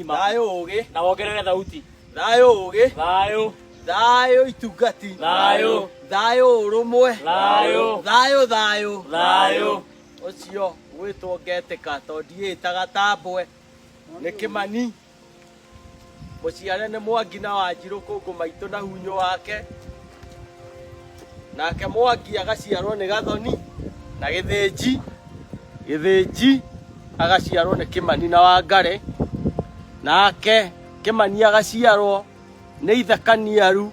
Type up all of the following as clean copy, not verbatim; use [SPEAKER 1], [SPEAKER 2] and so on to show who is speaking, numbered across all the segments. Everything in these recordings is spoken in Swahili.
[SPEAKER 1] Thayo ugi
[SPEAKER 2] na wongerere thauti.
[SPEAKER 1] Thayo ugi
[SPEAKER 2] Thayo.
[SPEAKER 1] Thayo itungati
[SPEAKER 2] Thayo.
[SPEAKER 1] Thayo urumwe
[SPEAKER 2] Thayo.
[SPEAKER 1] Thayo Thayo
[SPEAKER 2] Thayo.
[SPEAKER 1] Ucio gwitwo ngetĩka to ndiĩtaga Tambwe nĩ Kĩmani mũciare nĩ Mwangi na Wanjirũ kũngũ maitũ na hunyo wake, nake Mwangi agaciarwo nĩ Gathoni na Gĩthĩnji agaciarwo nĩ Kĩmani na Wangare, nake Kĩmani agaciarwo nĩ ithe Kaniaru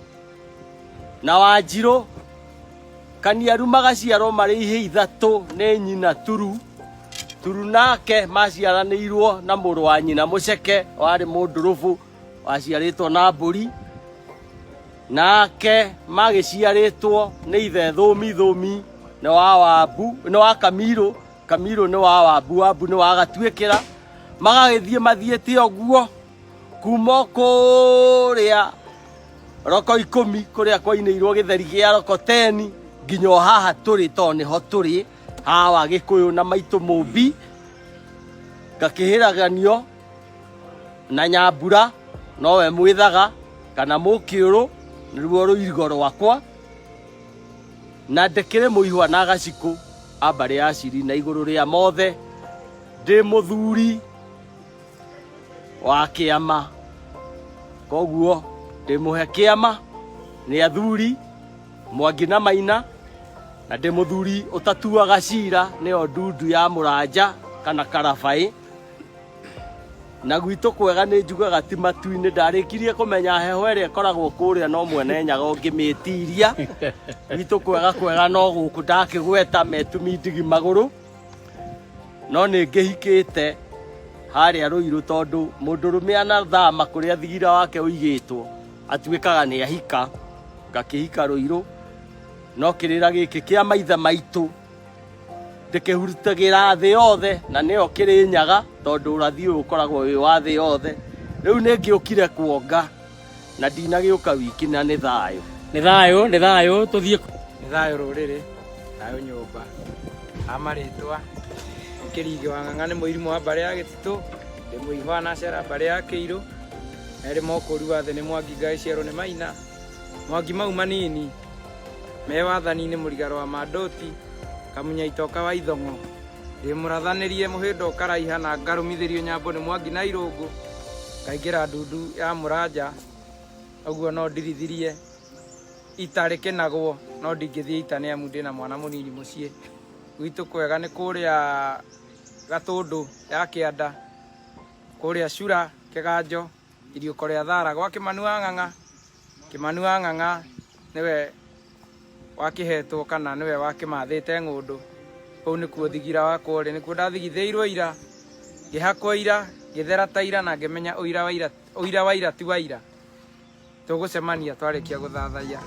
[SPEAKER 1] na Wanjirũ. Kaniaru magaciarwo marĩ ihĩ ithatũ nĩ nyina Turu nake maciaranĩirwo na mũrũ wa nyina Mũceke warĩ Mũndũrũbũ waciarĩtwo na mbũri, nake magĩciarĩtwo nĩ ithe Thũmi nĩ wa Wambu nĩ wa Kamilũ nĩ wa Wambu nĩ wa Gatuĩkĩra. Magagĩthiĩ mathiĩte ũguo kuma kũrĩa Roko 10 kũrĩa kwainĩirwo gĩtheri gĩa Roko 10 nginya haha tũrĩ to nĩho tũrĩ haha wa Gĩkũyũ na maitũ Mũmbi, ngakĩhĩraganio na Nyambura nowe Mwĩthaga kana Mũkĩũrũ nĩruo rũirigo rwakwa, na ndĩkĩrĩ Mũihwa na Gacikũ a mbarĩ ya Ciri, na igũrũ rĩa mothe ndĩ mũthuri wa kĩama, koguo ndĩ mũhe kĩama nĩ athuri Mwangi na Maina, na ndĩ mũthuri ũtatuaga cira nĩyo ndundu ya Mũranja kana Karabaĩ. Na gwitũ kwega nĩ njugaga ti matu-inĩ, ndarĩkirie kũmenya heho ĩrĩa ĩkoragwo kũrĩa no mwene nyaga ũngĩmĩtiria. Gwitũ kwega no gũkũ ndakĩgweta metumi ndigi magũrũ, no nĩ ngĩhikĩte harĩa Rũirũ tondũ mũndũrũme anathama kũrĩa thigira wake ũigĩtwo atuĩkaga nĩ ahika, ngakĩhika Rũirũ. No kĩrĩra gĩkĩ kĩa maithe maitũ ndĩkĩhurutagĩra thĩ yothe na nĩyo Kĩrĩnyaga tondũ ũrathi ũyũ ũkoragwo wĩ wa thĩ yothe. Rĩu nĩ ngĩũkire kuonga na ndinagĩũka wiki na nĩ thayũ.
[SPEAKER 2] Nĩ thayũ tũthiĩ.
[SPEAKER 3] Nĩ thayũ rũrĩrĩ, thayũ nyũmba. Amarĩtwa Kĩringi wa Ng'ang'a nĩ mũirimũ wa mbarĩ ya Gĩtitũ, ndĩ Mũihwa na Cera mbarĩ ya Kĩirũ, erĩ mũkũri wa thĩ nĩ Mwangi ngagĩciarwo nĩ Maina. Mwangi mau manini me wathani-inĩ Mũrigaro wa Mandũti, Kamunya Itoka wa Ithong'o, ndĩ mũrathanĩrie mũhĩndo ũkaraiha na ngarũmithĩrio nyambo nĩ Mwangi na Irũngũ, ngaingĩra ndundu ya Mũranja, ũguo no ndirithirie itarĩ kĩnagwo no ndingĩthiĩ ita nĩ amu ndĩna mwana mũnini mũciĩ. Gwitũ kwega nĩ kũrĩa Gatũndũ ya Kĩanda, kũrĩa Cura Kĩganjo, Iriũko rĩa Thara gwa Kĩmani wa Ng'ang'a. Kĩmani wa Ng'ang'a nĩwe wakĩhetwo kana nĩwe wakĩmathĩte ng'ũndũ, kũu nĩkuo thigira wakwa ũrĩ, nĩkuo ndathigithĩirwo ira, ngĩhakwo ira, ngĩthera ta ira na ngĩmenya ũira wa ira ti wa ira. Tũgũcemania twarĩkia gũthathaiya.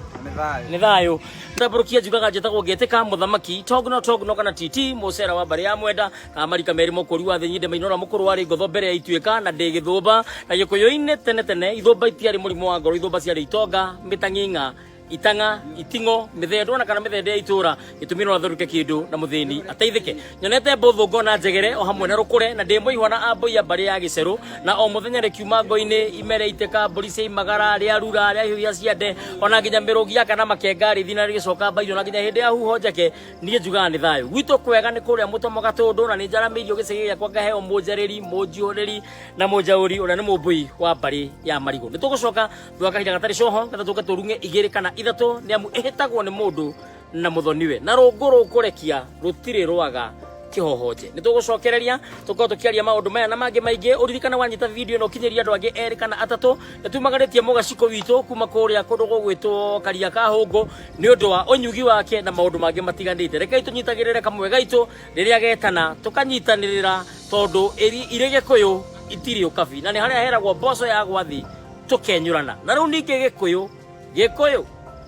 [SPEAKER 3] Nĩ
[SPEAKER 2] thayũ. Ndambũrũkia njugaga njĩtagwo Ngĩtĩka Mũthamaki Togno kana Titi Mũcera wa mbarĩ ya Mwenda, kana Marika Merĩ mũkũri wa thĩ nyinde Mainora mũkũrũ warĩ Ngotho mbere ya Ituĩka, na ndĩ Gĩthũmba na Gĩkũyũ-inĩ tene Ithũmba itiarĩ mũrimũ wa ngoro, Ithũmba ciarĩ itonga, mĩtang'ing'a, itanga, itingo, mĩthendo na kana mĩthende ya itũra gĩtũmi no athũrũke kĩndũ na mũthĩni ateithĩke. Nyonete mbũthũ na njegere o hamwe na rũkũre, na ndĩ Mũihwa na ambũi a mbarĩ ya Gĩcerũ, na o mũthenya rĩkiuma ngo-inĩ imere itĩka mbũri cia imagara rĩa rura rĩa hiũhia ciande ona nginya mĩrũgi yaka na makenga rĩthina rĩgĩcoka mbairũ na nginya hĩndĩ ya huho njeke. Niĩ njugaga nĩ thayũ. Gwitũ kwega nĩ kũrĩa Mũtomo Gatũndũ, na nĩ njaramĩirio gĩcagi gĩakwa ngaheo mũnjarĩri mũnjiũrĩri na mũnjaũri ũrĩa nĩ mũmbũi wa mbarĩ ya Marigũ. Nĩ tũgũcoka thutha kahinda gatarĩ coho getha tũke tũrunge igĩrĩ kana ithatũ, nĩ amu ĩhĩtagwo nĩ mũndũ na mũthoniwe, na rũngũ rũkũrekia rũtirĩ rwaga kĩhohonje. Nĩ tũgũcokereria tũkorwo tũkĩaria maũndũ maya na mangĩ maingĩ. Ũririkane wanyita video ĩno ũkinyĩria andũ angĩ erĩ kana atatũ. Nĩ tumagarĩtie mũgaciko witũ kuma kũrĩa kũndũ gũgwĩtwo Karia ka Hũngũ nĩ ũndũ wa ũnyugi wake na maũndũ mangĩ matiganĩte. Rekei tũnyitagĩrĩre kamwe gaitũ rĩrĩa getana tũkanyitanĩrĩra, tondũ irĩ Gĩkũyũ itirĩ ũkabi, na nĩ harĩa heragwo mboco ya gwathi tũkenyũrana. Na rĩu ningĩ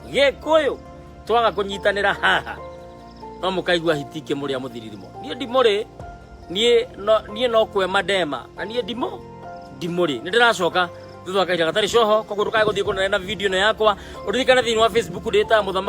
[SPEAKER 2] Gĩkũyũ twaga kũnyitanĩra haha no mũkaigua hitingĩ mũrĩa mũthiririmo. Niĩ ndimũrĩ, niĩ no kwema ndema, na niĩ ndimũrĩ. Nĩ ndĩracoka thutha wa kahinda gatarĩ coho, koguo ndũkae gũthiĩ kũnene na video ĩno yakwa. Ũririkane thĩinĩ wa Facebook ndĩta Mũthamaki.